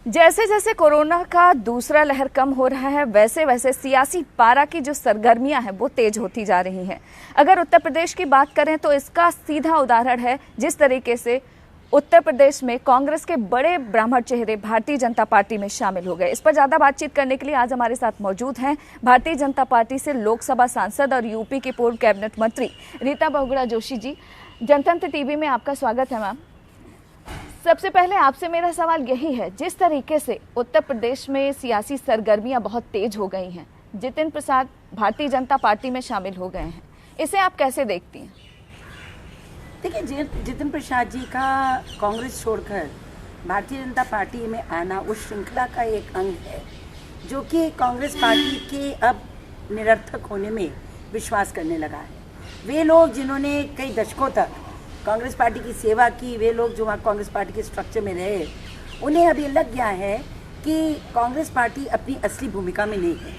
जैसे जैसे कोरोना का दूसरा लहर कम हो रहा है, वैसे वैसे सियासी पारा की जो सरगर्मियां हैं वो तेज होती जा रही हैं। अगर उत्तर प्रदेश की बात करें तो इसका सीधा उदाहरण है जिस तरीके से उत्तर प्रदेश में कांग्रेस के बड़े ब्राह्मण चेहरे भारतीय जनता पार्टी में शामिल हो गए। इस पर ज्यादा बातचीत करने के लिए आज हमारे साथ मौजूद हैं भारतीय जनता पार्टी से लोकसभा सांसद और यूपी की पूर्व कैबिनेट मंत्री रीता बहुगुणा जोशी जी। जनतंत्र टीवी में आपका स्वागत है मैम। सबसे पहले आपसे मेरा सवाल यही है, जिस तरीके से उत्तर प्रदेश में सियासी सरगर्मियां बहुत तेज हो गई हैं, जितिन प्रसाद भारतीय जनता पार्टी में शामिल हो गए हैं, इसे आप कैसे देखती हैं? देखिए, जितिन प्रसाद जी का कांग्रेस छोड़कर भारतीय जनता पार्टी में आना उस श्रृंखला का एक अंग है जो कि कांग्रेस पार्टी के अब निरर्थक होने में विश्वास करने लगा है। वे लोग जिन्होंने कई दशकों तक कांग्रेस पार्टी की सेवा की, वे लोग जो वहाँ कांग्रेस पार्टी के स्ट्रक्चर में रहे, उन्हें अभी लग गया है कि कांग्रेस पार्टी अपनी असली भूमिका में नहीं है।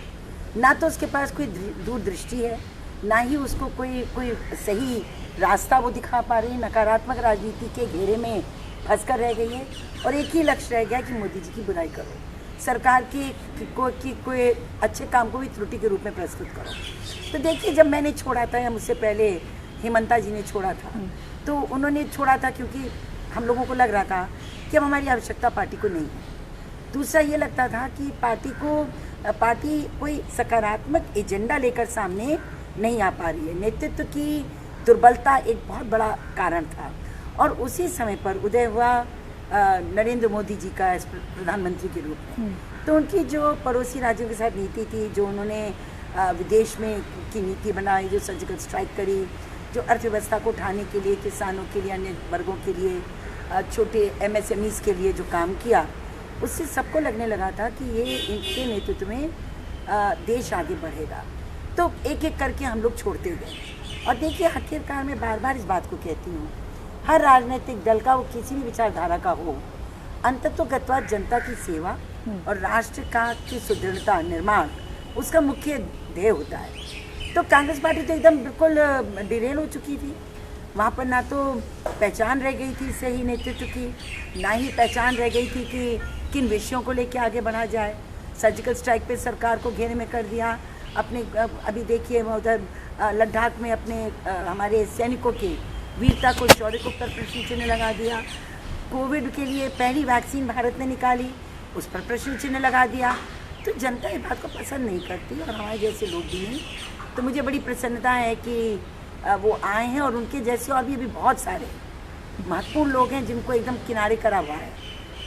ना तो उसके पास कोई दूरदृष्टि है, ना ही उसको कोई सही रास्ता वो दिखा पा रही है। नकारात्मक राजनीति के घेरे में फंस कर रह गई है और एक ही लक्ष्य रह गया कि मोदी जी की बुराई करो, सरकार की कोई अच्छे काम को भी त्रुटि के रूप में प्रस्तुत करो। तो देखिए, जब मैंने छोड़ा था या मुझसे पहले हेमंता जी ने छोड़ा था, तो उन्होंने छोड़ा था क्योंकि हम लोगों को लग रहा था कि अब हमारी आवश्यकता पार्टी को नहीं है। दूसरा ये लगता था कि पार्टी कोई सकारात्मक एजेंडा लेकर सामने नहीं आ पा रही है। नेतृत्व की दुर्बलता एक बहुत बड़ा कारण था और उसी समय पर उदय हुआ नरेंद्र मोदी जी का प्रधानमंत्री के रूप में। तो उनकी जो पड़ोसी राज्यों के साथ नीति थी, जो उन्होंने विदेश में की नीति बनाई, जो सर्जिकल स्ट्राइक करी, जो अर्थव्यवस्था को उठाने के लिए, किसानों के लिए, अन्य वर्गों के लिए, छोटे MSMEs के लिए जो काम किया, उससे सबको लगने लगा था कि ये इनके नेतृत्व में देश आगे बढ़ेगा। तो एक एक करके हम लोग छोड़ते गए। और देखिए, आखिरकार मैं बार बार इस बात को कहती हूँ, हर राजनीतिक दल का, वो किसी भी विचारधारा का हो, अंततोगत्वा जनता की सेवा और राष्ट्र का की सुदृढ़ता, निर्माण उसका मुख्य ध्येय होता है। तो कांग्रेस पार्टी तो एकदम बिल्कुल डिरेल हो चुकी थी। वहाँ पर ना तो पहचान रह गई थी सही नेतृत्व की, ना ही पहचान रह गई थी कि किन विषयों को लेकर आगे बढ़ा जाए। सर्जिकल स्ट्राइक पे सरकार को घेरे में कर दिया। अपने अभी देखिए, उधर लद्दाख में अपने हमारे सैनिकों की वीरता को, शौर्य को पर प्रश्न चिन्ह लगा दिया। कोविड के लिए पहली वैक्सीन भारत ने निकाली, उस पर प्रश्न चिन्ह लगा दिया। तो जनता इस बात को पसंद नहीं करती और हमारे जैसे लोग भी नहीं। तो मुझे बड़ी प्रसन्नता है कि वो आए हैं और उनके जैसे और भी बहुत सारे महत्वपूर्ण लोग हैं जिनको एकदम किनारे करा हुआ है,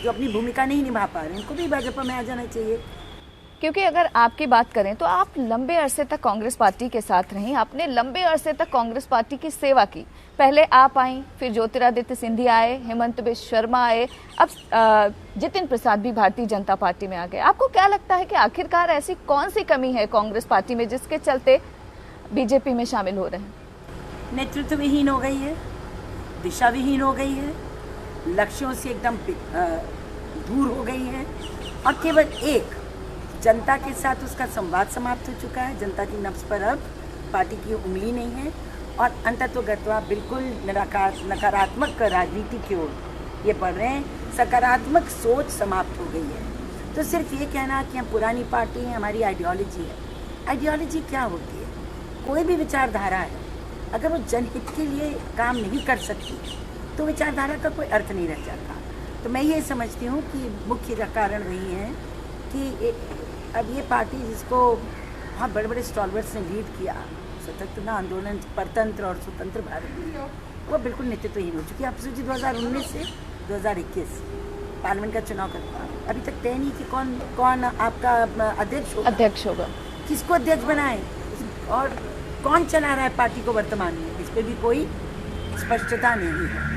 जो अपनी भूमिका नहीं निभा पा रहे हैं। उनको भी भाजपा में आ जाना चाहिए। क्योंकि अगर आपकी बात करें तो आप लंबे अरसे तक कांग्रेस पार्टी के साथ रहीं, आपने लंबे अरसे तक कांग्रेस पार्टी की सेवा की। पहले आप आई, फिर ज्योतिरादित्य सिंधिया आए, हेमंत बिश्व शर्मा आए, अब जितिन प्रसाद भी भारतीय जनता पार्टी में आ गए। आपको क्या लगता है कि आखिरकार ऐसी कौन सी कमी है कांग्रेस पार्टी में जिसके चलते बीजेपी में शामिल हो रहे हैं? नेतृत्व विहीन हो गई है, दिशा विहीन हो गई है, लक्ष्यों से एकदम दूर हो गई है और केवल एक जनता के साथ उसका संवाद समाप्त हो चुका है। जनता की नब्ज पर अब पार्टी की उंगली नहीं है और अंततोगत्वा बिल्कुल नकारात्मक राजनीति की ओर ये बढ़ रहे हैं। सकारात्मक सोच समाप्त हो गई है। तो सिर्फ ये कहना कि हम पुरानी पार्टी हैं, हमारी आइडियोलॉजी है। आइडियोलॉजी क्या होती है? कोई भी विचारधारा है, अगर वो जनहित के लिए काम नहीं कर सकती तो विचारधारा का कोई अर्थ नहीं रह जाता। तो मैं ये समझती हूँ कि मुख्य कारण वही है कि अब ये पार्टी जिसको बहुत बड़े बड़े स्टॉलवर्स ने लीड किया, स्वतंत्रता आंदोलन, परतंत्र और स्वतंत्र भारत में, वो बिल्कुल नेतृत्वहीन हो चुकी है। आप सोचिए, 2019 से 2021 पार्लियामेंट का चुनाव करता, अभी तक तय नहीं कि कौन आपका अध्यक्ष होगा, किसको अध्यक्ष बनाए और कौन चला रहा है पार्टी को वर्तमान में, इस पर भी कोई स्पष्टता नहीं है।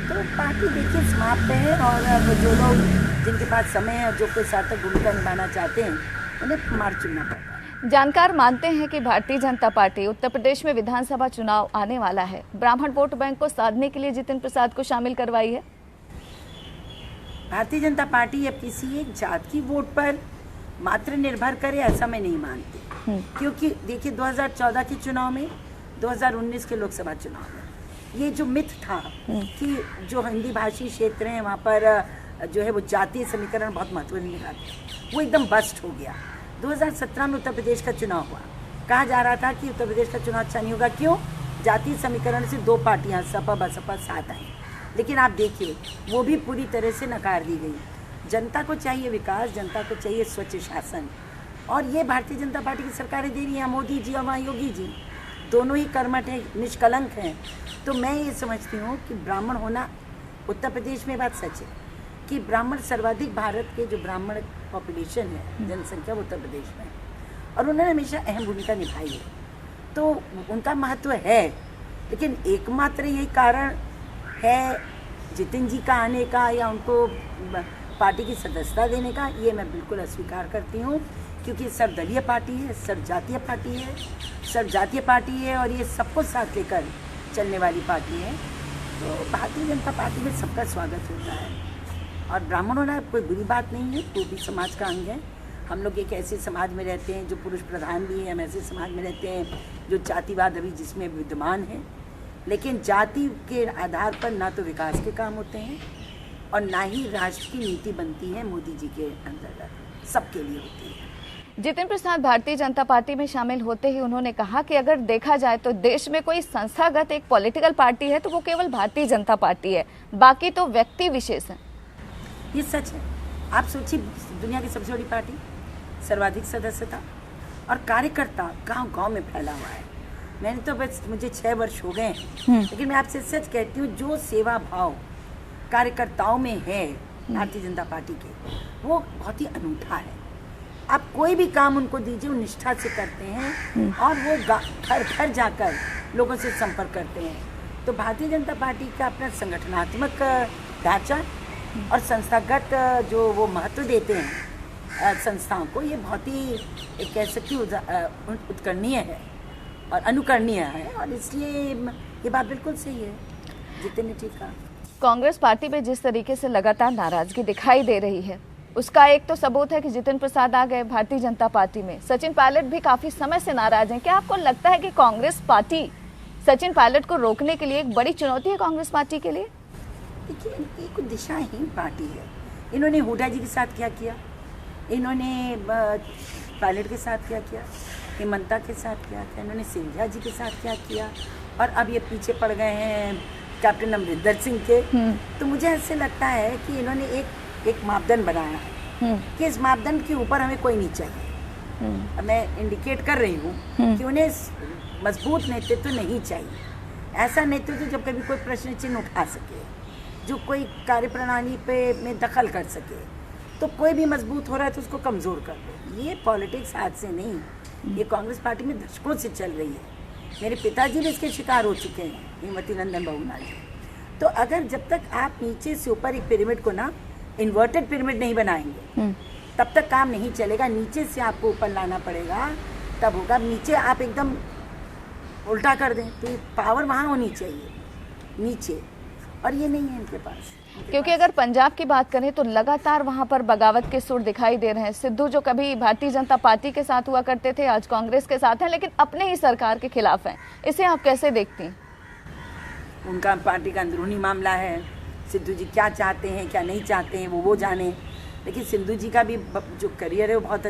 तो पार्टी देखिए समाप्त है और जो लोग जिनके पास समय है और जो कोई सार्थक भूमिका निभाना चाहते हैं, उन्हें मार्ग चुनना पड़ता है। जानकार मानते हैं कि भारतीय जनता पार्टी उत्तर प्रदेश में विधानसभा चुनाव आने वाला है, ब्राह्मण वोट बैंक को साधने के लिए जितिन प्रसाद को शामिल करवाई है। भारतीय जनता पार्टी अब किसी एक जात की वोट पर मात्र निर्भर करे, ऐसा मैं नहीं मानती। क्योंकि देखिए, 2014 के चुनाव में, 2019 के लोकसभा चुनाव में ये जो मिथ था कि जो हिंदी भाषी क्षेत्र हैं वहाँ पर जो है वो जातीय समीकरण बहुत महत्व नहीं निभाते, वो एकदम बस्ट हो गया। 2017 में उत्तर प्रदेश का चुनाव हुआ, कहा जा रहा था कि उत्तर प्रदेश का चुनाव अच्छा नहीं होगा, क्यों? जातीय समीकरण से 2 पार्टियां सपा बसपा साथ आई, लेकिन आप देखिए वो भी पूरी तरह से नकार दी गई। जनता को चाहिए विकास, जनता को चाहिए स्वच्छ शासन, और ये भारतीय जनता पार्टी की सरकारें दे रही हैं। मोदी जी और वहाँ योगी जी दोनों ही कर्मठ हैं, निष्कलंक हैं। तो मैं ये समझती हूँ कि ब्राह्मण होना उत्तर प्रदेश में, बात सच है कि ब्राह्मण सर्वाधिक, भारत के जो ब्राह्मण पॉपुलेशन है, जनसंख्या वो उत्तर प्रदेश में है, और उन्होंने हमेशा अहम भूमिका निभाई है, तो उनका महत्व है। लेकिन एकमात्र यही कारण है जितिन जी का आने का या उनको पार्टी की सदस्यता देने का, ये मैं बिल्कुल अस्वीकार करती हूँ, क्योंकि सर्वदलीय पार्टी है, सर्वजातीय पार्टी है, सर्वजातीय पार्टी है, और ये सबको साथ लेकर चलने वाली पार्टी है। तो भारतीय जनता पार्टी में सबका स्वागत होता है, और ब्राह्मण होना कोई बुरी बात नहीं है, वो भी समाज का अंग है। हम लोग एक ऐसे समाज में रहते हैं जो पुरुष प्रधान भी है, हम ऐसे समाज में रहते हैं जो जातिवाद अभी जिसमें विद्यमान है, लेकिन जाति के आधार पर ना तो विकास के काम होते हैं और ना ही राष्ट्र की नीति बनती है मोदी जी के अंतर्गत, सबके लिए होती है। जितिन प्रसाद भारतीय जनता पार्टी में शामिल होते ही उन्होंने कहा कि अगर देखा जाए तो देश में कोई संस्थागत एक पॉलिटिकल पार्टी है तो वो केवल भारतीय जनता पार्टी है, बाकी तो व्यक्ति विशेष हैं। ये सच है। आप सोचिए, दुनिया की सबसे बड़ी पार्टी, सर्वाधिक सदस्यता और कार्यकर्ता गांव-गांव में फैला हुआ है। मैंने तो बस, मुझे 6 वर्ष हो गए हैं, लेकिन मैं आपसे सच कहती हूँ, जो सेवा भाव कार्यकर्ताओं में है भारतीय जनता पार्टी के, वो बहुत ही अनूठा है। आप कोई भी काम उनको दीजिए, वो निष्ठा से करते हैं, और वो घर घर जाकर लोगों से संपर्क करते हैं। तो भारतीय जनता पार्टी का अपना संगठनात्मक ढांचा और संस्थागत जो वो महत्व देते हैं संस्थाओं को, ये बहुत ही एक कह सकती उत्कर्णीय है और अनुकरणीय है, और इसलिए ये बात बिल्कुल सही है, जितिन ने ठीक कहा। कांग्रेस पार्टी में जिस तरीके से लगातार नाराजगी दिखाई दे रही है, उसका एक तो सबूत है कि जितिन प्रसाद आ गए भारतीय जनता पार्टी में। सचिन पायलट भी काफी समय से नाराज हैं। क्या आपको लगता है कि कांग्रेस पार्टी सचिन पायलट को रोकने के लिए एक बड़ी चुनौती है कांग्रेस पार्टी के लिए? देखिए, इनकी कुछ दिशाहीन पार्टी है। इन्होंने हुड्डा जी के साथ क्या किया, इन्होंने पायलट के साथ क्या किया, हेमंता के साथ क्या किया, इन्होंने सिंधिया जी के साथ क्या किया, और अब ये पीछे पड़ गए हैं कैप्टन अमरिंदर सिंह के। तो मुझे ऐसे लगता है कि इन्होंने एक मापदंड बनाया है कि इस मापदंड के ऊपर हमें कोई नहीं चाहिए। अब मैं इंडिकेट कर रही हूँ कि उन्हें मजबूत नेतृत्व नहीं चाहिए, ऐसा नेतृत्व जब कभी कोई प्रश्न चिन्ह उठा सके, जो कोई कार्यप्रणाली पे में दखल कर सके। तो कोई भी मजबूत हो रहा है तो उसको कमज़ोर कर दो। ये पॉलिटिक्स आज से नहीं, ये कांग्रेस पार्टी में दशकों से चल रही है। मेरे पिताजी भी इसके शिकार हो चुके हैं, हेमवती नंदन बहुगुणा जी। तो अगर जब तक आप नीचे से ऊपर एक पिरामिड को ना, इन्वर्टेड पिरामिड नहीं बनाएंगे, तब तक काम नहीं चलेगा। नीचे से आपको ऊपर लाना पड़ेगा, तब होगा। नीचे आप एकदम उल्टा कर दें तो ये पावर वहाँ होनी चाहिए नीचे, और ये नहीं है इनके पास। क्योंकि अगर पंजाब की बात करें तो लगातार वहां पर बगावत के सुर दिखाई दे रहे हैं। सिद्धू जो कभी भारतीय जनता पार्टी के साथ हुआ करते थे, आज कांग्रेस के साथ हैं, लेकिन अपने ही सरकार के खिलाफ हैं। इसे आप कैसे देखती हैं? उनका पार्टी का अंदरूनी मामला है। सिद्धू जी क्या चाहते हैं क्या नहीं चाहते हैं वो जाने। लेकिन सिद्धू जी का भी जो करियर है वो बहुत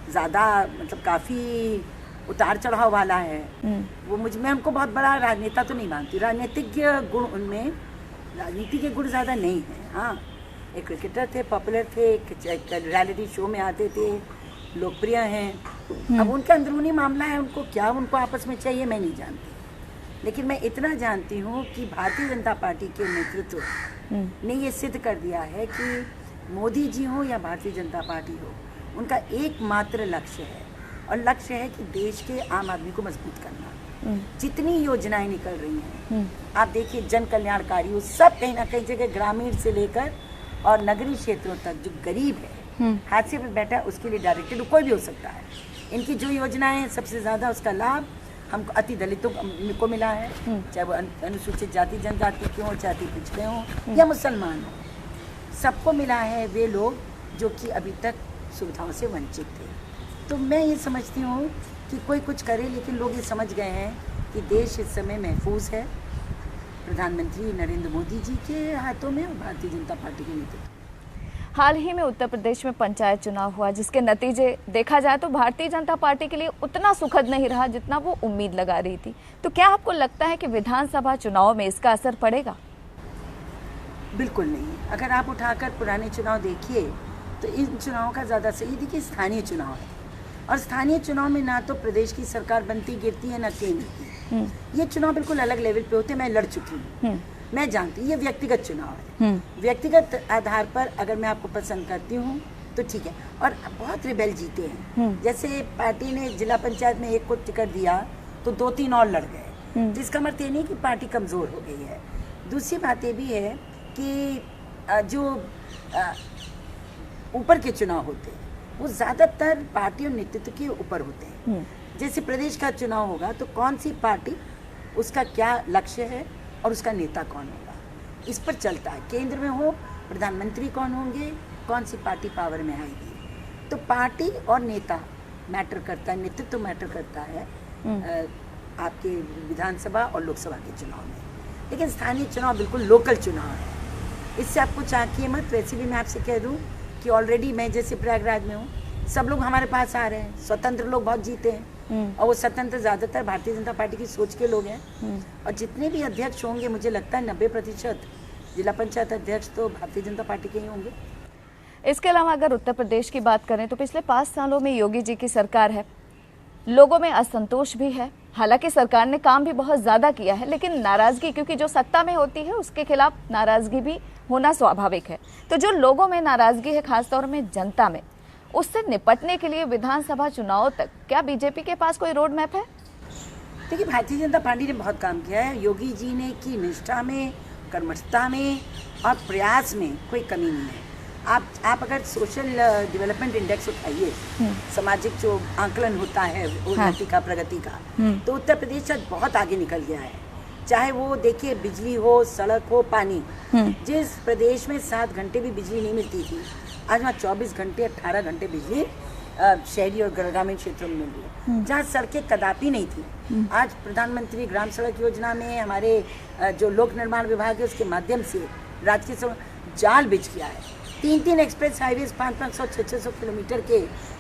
ज़्यादा, मतलब काफ़ी उतार चढ़ाव वाला है। वो मैं उनको बहुत बड़ा राजनेता तो नहीं मानती। राजनीतिक गुण उनमें, राजनीति के गुण ज़्यादा नहीं है। हाँ, एक क्रिकेटर थे, पॉपुलर थे, एक रियलिटी शो में आते थे, लोकप्रिय हैं। अब उनका अंदरूनी मामला है, उनको आपस में चाहिए मैं नहीं जानती। लेकिन मैं इतना जानती हूँ कि भारतीय जनता पार्टी के नेतृत्व ने ये सिद्ध कर दिया है कि मोदी जी हो या भारतीय जनता पार्टी हो, उनका एकमात्र लक्ष्य है, और लक्ष्य है कि देश के आम आदमी को मजबूत करना। जितनी योजनाएं निकल रही हैं, आप देखिए, जन कल्याणकारी, सब कहीं ना कहीं जगह ग्रामीण से लेकर और नगरीय क्षेत्रों तक जो गरीब है, हाथ से पे बैठा है, उसके लिए डायरेक्टेड कोई भी हो सकता है। इनकी जो योजनाएं, सबसे ज़्यादा उसका लाभ हमको अति दलितों को मिला है, चाहे वो अनुसूचित जाति जनजाति के हों, चाहे पिछड़े हों या मुसलमान हों, सबको मिला है। वे लोग जो कि अभी तक सुविधाओं से वंचित थे। तो मैं ये समझती हूँ कि कोई कुछ करे, लेकिन लोग ये समझ गए हैं कि देश इस समय महफूज है प्रधानमंत्री नरेंद्र मोदी जी के हाथों में और भारतीय जनता पार्टी के नेतृत्व। हाल ही में उत्तर प्रदेश में पंचायत चुनाव हुआ, जिसके नतीजे देखा जाए तो भारतीय जनता पार्टी के लिए उतना सुखद नहीं रहा जितना वो उम्मीद लगा रही थी। तो क्या आपको लगता है कि विधानसभा चुनाव में इसका असर पड़ेगा? बिल्कुल नहीं। अगर आप उठाकर पुराने चुनाव देखिए तो इन चुनावों का ज़्यादा सही, देखिए स्थानीय चुनाव है और स्थानीय चुनाव में ना तो प्रदेश की सरकार बनती गिरती है ना केंद्र की। ये चुनाव बिल्कुल अलग लेवल पे होते हैं। मैं लड़ चुकी हूँ, मैं जानती हूँ। ये व्यक्तिगत चुनाव है। व्यक्तिगत आधार पर अगर मैं आपको पसंद करती हूँ तो ठीक है। और बहुत रिबेल जीते हैं। जैसे पार्टी ने जिला पंचायत में एक को टिकट दिया तो 2-3 और लड़ गए, जिसका मतलब ये नहीं कि पार्टी कमज़ोर हो गई है। दूसरी बात ये भी है कि जो ऊपर के चुनाव होते हैं वो ज़्यादातर पार्टी और नेतृत्व के ऊपर होते हैं। जैसे प्रदेश का चुनाव होगा तो कौन सी पार्टी, उसका क्या लक्ष्य है और उसका नेता कौन होगा, इस पर चलता है। केंद्र में हो प्रधानमंत्री कौन होंगे, कौन सी पार्टी पावर में आएगी। तो पार्टी और नेता मैटर करता है, नेतृत्व मैटर करता है आपके विधानसभा और लोकसभा के चुनाव में। लेकिन स्थानीय चुनाव बिल्कुल लोकल चुनाव है, इससे आप कुछ आंकिए मत। वैसे भी मैं आपसे कह दूं कि ऑलरेडी मैं जैसे प्रयागराज में हूँ, सब लोग हमारे पास आ रहे हैं। स्वतंत्र लोग बहुत जीते हैं और वो स्वतंत्र ज़्यादातर भारतीय जनता पार्टी की सोच के लोग हैं। और जितने भी अध्यक्ष होंगे मुझे लगता है 90% जिला पंचायत अध्यक्ष तो भारतीय जनता पार्टी के ही होंगे। इसके अलावा अगर उत्तर प्रदेश की बात करें तो पिछले 5 सालों में योगी जी की सरकार है, लोगों में असंतोष भी है। हालांकि सरकार ने काम भी बहुत ज़्यादा किया है, लेकिन नाराज़गी, क्योंकि जो सत्ता में होती है उसके खिलाफ नाराज़गी भी होना स्वाभाविक है। तो जो लोगों में नाराज़गी है, खासतौर में जनता में, उससे निपटने के लिए विधानसभा चुनाव तक क्या बीजेपी के पास कोई रोड मैप है? देखिए, भारतीय जनता पार्टी ने बहुत काम किया है। योगी जी ने की निष्ठा में, कर्मठता में और प्रयास में कोई कमी नहीं है। आप अगर सोशल डेवलपमेंट इंडेक्स उठाइए, सामाजिक जो आंकलन होता है उन्नति का, प्रगति का, तो उत्तर प्रदेश आज बहुत आगे निकल गया है। चाहे वो देखिए बिजली हो, सड़क हो, पानी। जिस प्रदेश में 7 घंटे भी बिजली नहीं मिलती थी, आज वहाँ 24 घंटे 18 घंटे बिजली शहरी और ग्रामीण क्षेत्रों में मिल रही है। जहाँ सड़कें कदापि नहीं थी, आज प्रधानमंत्री ग्राम सड़क योजना में हमारे जो लोक निर्माण विभाग है उसके माध्यम से राज्य के जाल बिछ गया है। 3-3 एक्सप्रेस हाईवेज 500-500, 600 किलोमीटर के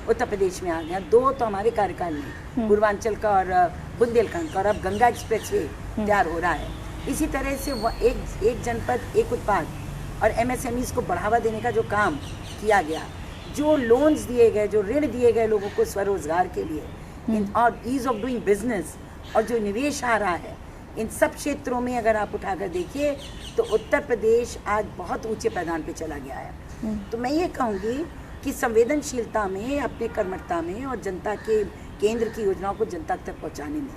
उत्तर प्रदेश में आ गया। 2 तो हमारे कार्यकाल में, पूर्वांचल का और बुंदेलखंड का, और अब गंगा एक्सप्रेस वे तैयार हो रहा है। इसी तरह से एक जनपद एक उत्पाद और MSMEs को बढ़ावा देने का जो काम किया गया, जो लोन्स दिए गए, जो ऋण दिए गए लोगों को स्वरोजगार के लिए, और ईज ऑफ डूइंग बिजनेस, और जो निवेश आ रहा है, इन सब क्षेत्रों में अगर आप उठाकर देखिए तो उत्तर प्रदेश आज बहुत ऊंचे पैदान पे चला गया है। तो मैं ये कहूँगी कि संवेदनशीलता में, अपने कर्मठता में और जनता के केंद्र की योजनाओं को जनता तक पहुँचाने में,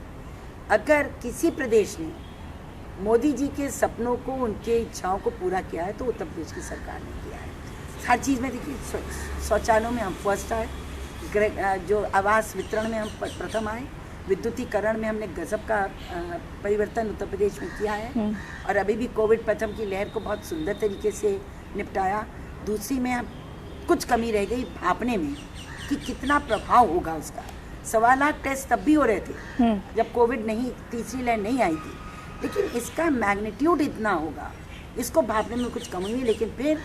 अगर किसी प्रदेश ने मोदी जी के सपनों को, उनके इच्छाओं को पूरा किया है तो उत्तर प्रदेश की सरकार ने किया है। हर चीज़ में देखिए, शौचालयों में हम फर्स्ट आए, जो आवास वितरण में हम प्रथम आए, विद्युतीकरण में हमने गजब का परिवर्तन उत्तर प्रदेश में किया है, और अभी भी कोविड प्रथम की लहर को बहुत सुंदर तरीके से निपटाया। दूसरी में अब कुछ कमी रह गई भापने में कि कितना प्रभाव होगा उसका। 1.25 लाख टेस्ट तब भी हो रहे थे जब कोविड नहीं, तीसरी लहर नहीं आई थी, लेकिन इसका मैग्नीट्यूड इतना होगा, इसको भापने में कुछ कमी हुई। लेकिन फिर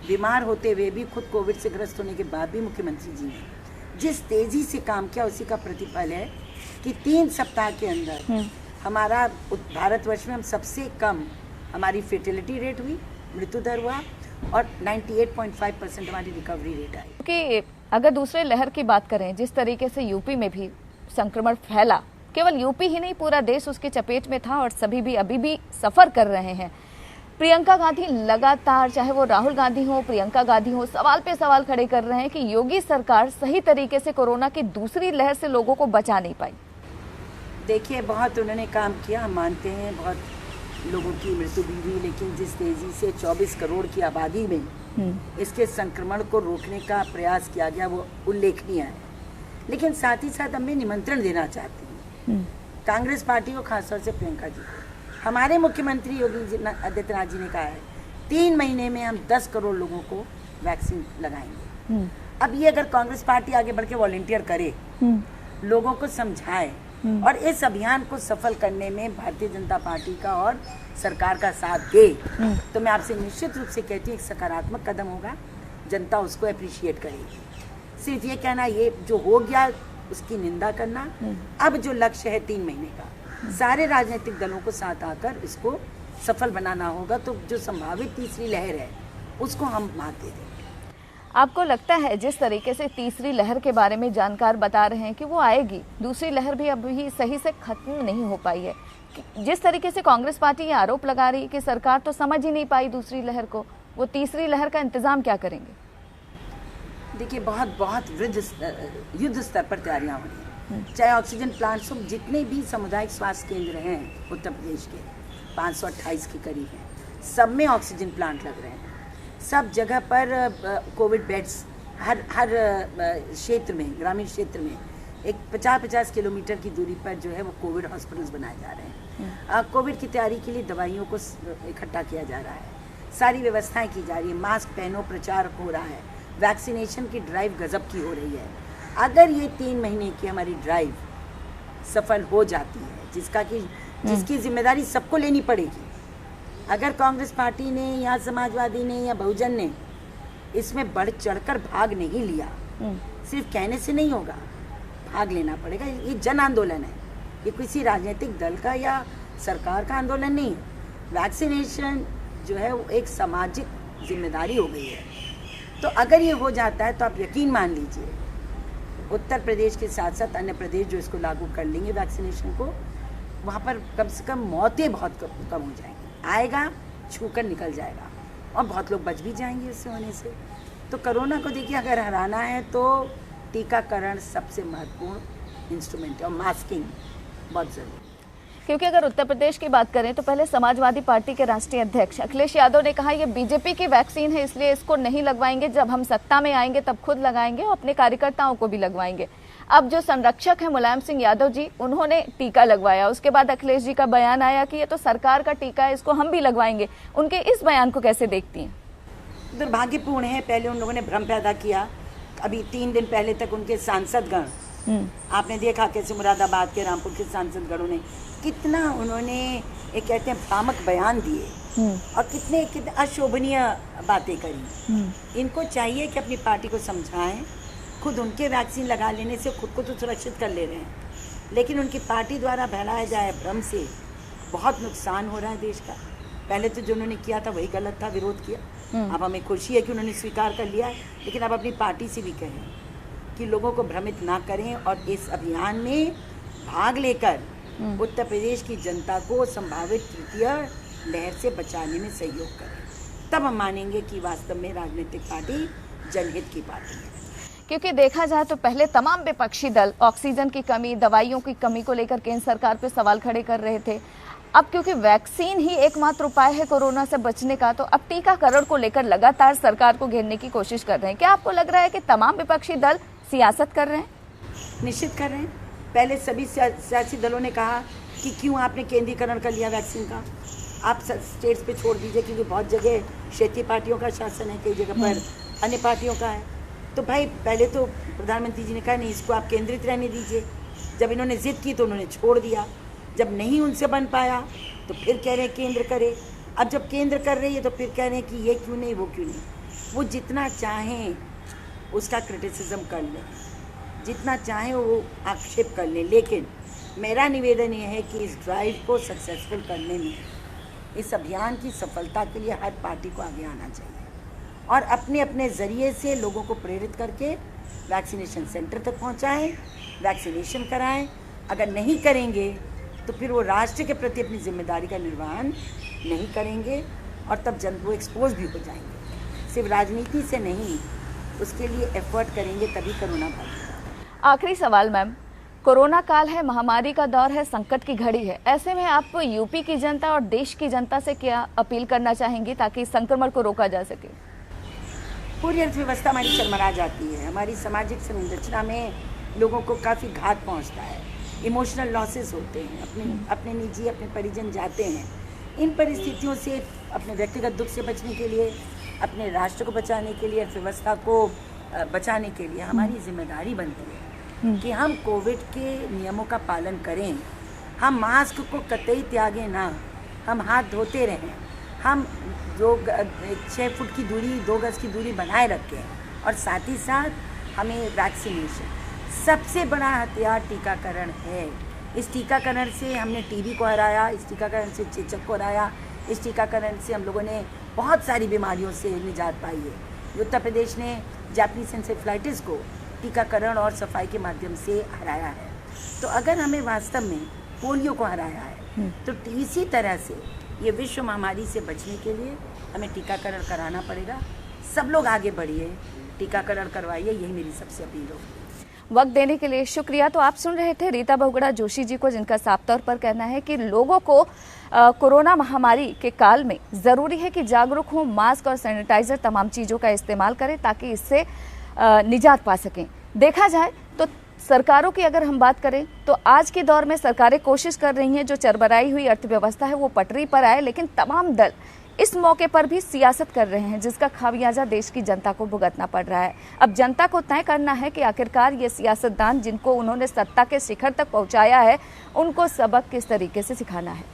बीमार होते हुए भी, खुद कोविड से ग्रस्त होने के बाद भी मुख्यमंत्री जी ने जिस तेज़ी से काम किया, उसी का प्रतिफल है कि 3 सप्ताह के अंदर हमारा भारतवर्ष में हम सबसे कम हमारी फर्टिलिटी रेट हुई, मृत्यु दर हुआ, और 98.5% हमारी रिकवरी रेट आई। कि अगर दूसरे लहर की बात करें, जिस तरीके से यूपी में भी संक्रमण फैला, केवल यूपी ही नहीं पूरा देश उसकी चपेट में था और सभी भी अभी भी सफ़र कर रहे हैं। प्रियंका गांधी लगातार, चाहे वो राहुल गांधी हो, प्रियंका गांधी हो, सवाल पे सवाल खड़े कर रहे हैं कि योगी सरकार सही तरीके से कोरोना की दूसरी लहर से लोगों को बचा नहीं पाई। देखिए, बहुत उन्होंने काम किया, हम मानते हैं, बहुत लोगों की मृत्यु भी हुई, लेकिन जिस तेज़ी से 24 करोड़ की आबादी में इसके संक्रमण को रोकने का प्रयास किया गया वो उल्लेखनीय है। लेकिन साथ ही साथ मैं निमंत्रण देना चाहती हूँ कांग्रेस पार्टी को, खासतौर से प्रियंका जी को। हमारे मुख्यमंत्री योगी आदित्यनाथ जी ने कहा है 3 महीने में हम 10 करोड़ लोगों को वैक्सीन लगाएंगे। अब ये अगर कांग्रेस पार्टी आगे बढ़ के वॉलंटियर करे, लोगों को समझाए और इस अभियान को सफल करने में भारतीय जनता पार्टी का और सरकार का साथ दे, तो मैं आपसे निश्चित रूप से कहती हूँ एक सकारात्मक कदम होगा। जनता उसको अप्रिशिएट करेगी। सिर्फ ये कहना, ये जो हो गया उसकी निंदा करना। अब जो लक्ष्य है 3 महीने का, सारे राजनीतिक दलों को साथ आकर इसको सफल बनाना होगा। तो जो संभावित तीसरी लहर है उसको हम मात दे देंगे। आपको लगता है जिस तरीके से तीसरी लहर के बारे में जानकार बता रहे हैं कि वो आएगी, दूसरी लहर भी अभी सही से खत्म नहीं हो पाई है, जिस तरीके से कांग्रेस पार्टी ये आरोप लगा रही है कि सरकार तो समझ ही नहीं पाई दूसरी लहर को, वो तीसरी लहर का इंतजाम क्या करेंगे? देखिए, बहुत युद्ध स्तर पर तैयारियां हो रही हैं। चाहे ऑक्सीजन प्लांट्स हो, जितने भी सामुदायिक स्वास्थ्य केंद्र हैं उत्तर प्रदेश के 528 के करीब हैं, सब में ऑक्सीजन प्लांट लग रहे हैं। सब जगह पर कोविड बेड्स हर क्षेत्र में, ग्रामीण क्षेत्र में एक 50-50 किलोमीटर की दूरी पर जो है वो कोविड हॉस्पिटल्स बनाए जा रहे हैं। कोविड की तैयारी के लिए दवाइयों को इकट्ठा किया जा रहा है, सारी व्यवस्थाएं की जा रही है, मास्क पहनो प्रचार हो रहा है, वैक्सीनेशन की ड्राइव गजब की हो रही है। अगर ये 3 महीने की हमारी ड्राइव सफल हो जाती है, जिसकी जिम्मेदारी सबको लेनी पड़ेगी। अगर कांग्रेस पार्टी ने या समाजवादी ने या बहुजन ने इसमें बढ़ चढ़कर भाग नहीं लिया, सिर्फ कहने से नहीं होगा, भाग लेना पड़ेगा। ये जन आंदोलन है, ये किसी राजनीतिक दल का या सरकार का आंदोलन नहीं है। वैक्सीनेशन जो है वो एक सामाजिक जिम्मेदारी हो गई है। तो अगर ये हो जाता है तो आप यकीन मान लीजिए, उत्तर प्रदेश के साथ साथ अन्य प्रदेश जो इसको लागू कर लेंगे वैक्सीनेशन को, वहाँ पर कम से कम मौतें बहुत कम हो जाएंगी। आएगा, छूकर निकल जाएगा और बहुत लोग बच भी जाएंगे इससे होने से। तो कोरोना को देखिए, अगर हराना है तो टीकाकरण सबसे महत्वपूर्ण इंस्ट्रूमेंट है और मास्किंग बहुत ज़रूरी। क्योंकि अगर उत्तर प्रदेश की बात करें तो पहले समाजवादी पार्टी के राष्ट्रीय अध्यक्ष अखिलेश यादव ने कहा ये बीजेपी की वैक्सीन है इसलिए इसको नहीं लगवाएंगे, जब हम सत्ता में आएंगे तब खुद लगाएंगे और अपने कार्यकर्ताओं को भी लगवाएंगे। अब जो संरक्षक है मुलायम सिंह यादव जी, उन्होंने टीका लगवाया, उसके बाद अखिलेश जी का बयान आया कि ये तो सरकार का टीका है, इसको हम भी लगवाएंगे। उनके इस बयान को कैसे देखती हैं? दुर्भाग्यपूर्ण है। पहले उन लोगों ने भ्रम पैदा किया। अभी 3 दिन पहले तक उनके सांसदगण, आपने देखा कैसे मुरादाबाद के, रामपुर के सांसदगणों ने कितना उन्होंने एक कहते हैं भ्रामक बयान दिए और कितने अशोभनीय बातें करी। इनको चाहिए कि अपनी पार्टी को समझाएं। खुद उनके वैक्सीन लगा लेने से खुद को तो सुरक्षित कर ले रहे हैं, लेकिन उनकी पार्टी द्वारा फैलाया जाए भ्रम से बहुत नुकसान हो रहा है देश का। पहले तो जो उन्होंने किया था वही गलत था, विरोध किया। अब हमें खुशी है कि उन्होंने स्वीकार कर लिया, लेकिन अब अपनी पार्टी से भी कहें कि लोगों को भ्रमित ना करें और इस अभियान में भाग लेकर उत्तर प्रदेश की जनता को संभावित तृतीय लहर से बचाने में सहयोग करें। तब हम मानेंगे कि वास्तव में राजनीतिक पार्टी जनहित की पार्टी है। क्योंकि देखा जाए तो पहले तमाम विपक्षी दल ऑक्सीजन की कमी, दवाइयों की कमी को लेकर केंद्र सरकार पर सवाल खड़े कर रहे थे। अब क्योंकि वैक्सीन ही एकमात्र उपाय है कोरोना से बचने का, तो अब टीकाकरण को लेकर लगातार सरकार को घेरने की कोशिश कर रहे हैं। क्या आपको लग रहा है कि तमाम विपक्षी दल सियासत कर रहे हैं? निश्चित कर रहे हैं। पहले सभी सियासी दलों ने कहा कि क्यों आपने केंद्रीकरण कर लिया वैक्सीन का, आप स्टेट्स पे छोड़ दीजिए, क्योंकि बहुत जगह क्षेत्रीय पार्टियों का शासन है, कई जगह पर अन्य पार्टियों का है। तो भाई पहले तो प्रधानमंत्री जी ने कहा नहीं, इसको आप केंद्रित रहने दीजिए। जब इन्होंने जिद की तो उन्होंने छोड़ दिया। जब नहीं उनसे बन पाया तो फिर कह रहे हैं केंद्र करे। अब जब केंद्र कर रही है तो फिर कह रहे हैं कि ये क्यों नहीं, वो क्यों नहीं। वो जितना चाहें उसका क्रिटिसिज्म कर लें, जितना चाहें वो आक्षेप कर लें, लेकिन मेरा निवेदन ये है कि इस ड्राइव को सक्सेसफुल करने में, इस अभियान की सफलता के लिए हर पार्टी को आगे आना चाहिए और अपने अपने ज़रिए से लोगों को प्रेरित करके वैक्सीनेशन सेंटर तक पहुंचाएं, वैक्सीनेशन कराएं। अगर नहीं करेंगे तो फिर वो राष्ट्र के प्रति अपनी जिम्मेदारी का निर्वहन नहीं करेंगे और तब वो एक्सपोज भी हो जाएंगे। सिर्फ राजनीति से नहीं, उसके लिए एफर्ट करेंगे तभी कोरोना भागेगा। आखिरी सवाल मैम, कोरोना काल है, महामारी का दौर है, संकट की घड़ी है, ऐसे में आप यूपी की जनता और देश की जनता से क्या अपील करना चाहेंगी ताकि संक्रमण को रोका जा सके? पूरी अर्थव्यवस्था हमारी चरमरा जाती है, हमारी सामाजिक संरचना में लोगों को काफ़ी घात पहुंचता है, इमोशनल लॉसेस होते हैं, अपने निजी अपने परिजन जाते हैं। इन परिस्थितियों से अपने व्यक्तिगत दुख से बचने के लिए, अपने राष्ट्र को बचाने के लिए, अर्थव्यवस्था को बचाने के लिए हमारी जिम्मेदारी बनती है कि हम कोविड के नियमों का पालन करें, हम मास्क को कतई त्यागें ना, हम हाथ धोते रहें, हम 6 फुट की दूरी, 2 गज की दूरी बनाए रखें और साथ ही साथ हमें वैक्सीनेशन, सबसे बड़ा हथियार टीकाकरण है। इस टीकाकरण से हमने टीबी को हराया, इस टीकाकरण से चेचक को हराया, इस टीकाकरण से हम लोगों ने बहुत सारी बीमारियों से निजात पाई है। उत्तर प्रदेश ने जापानीज एन्सेफेलाइटिस को टीकाकरण और सफाई के माध्यम से हराया है। तो अगर हमें वास्तव में पोलियो को हराया है तो इसी तरह से ये विश्व महामारी से बचने के लिए हमें टीकाकरण कराना पड़ेगा। सब लोग आगे बढ़िए, टीकाकरण करवाइए, यही मेरी सबसे अपील होगी। वक्त देने के लिए शुक्रिया। तो आप सुन रहे थे रीता बहुगुणा जोशी जी को, जिनका साफ तौर पर कहना है कि लोगों को कोरोना महामारी के काल में ज़रूरी है कि जागरूक हों, मास्क और सैनिटाइजर तमाम चीज़ों का इस्तेमाल करें ताकि इससे निजात पा सकें। देखा जाए तो सरकारों की अगर हम बात करें तो आज के दौर में सरकारें कोशिश कर रही हैं जो चरबराई हुई अर्थव्यवस्था है वो पटरी पर आए, लेकिन तमाम दल इस मौके पर भी सियासत कर रहे हैं जिसका खामियाजा देश की जनता को भुगतना पड़ रहा है। अब जनता को तय करना है कि आखिरकार ये सियासतदान जिनको उन्होंने सत्ता के शिखर तक पहुंचाया है उनको सबक किस तरीके से सिखाना है।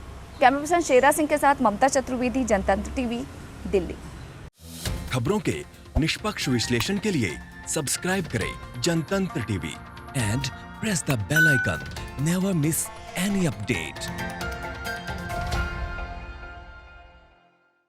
कैमरा पर्सन शेरा सिंह के साथ ममता चतुर्वेदी, जनतंत्र टीवी, दिल्ली। खबरों के निष्पक्ष विश्लेषण के लिए सब्सक्राइब करें Jantantra TV and press the bell icon. Never miss any update.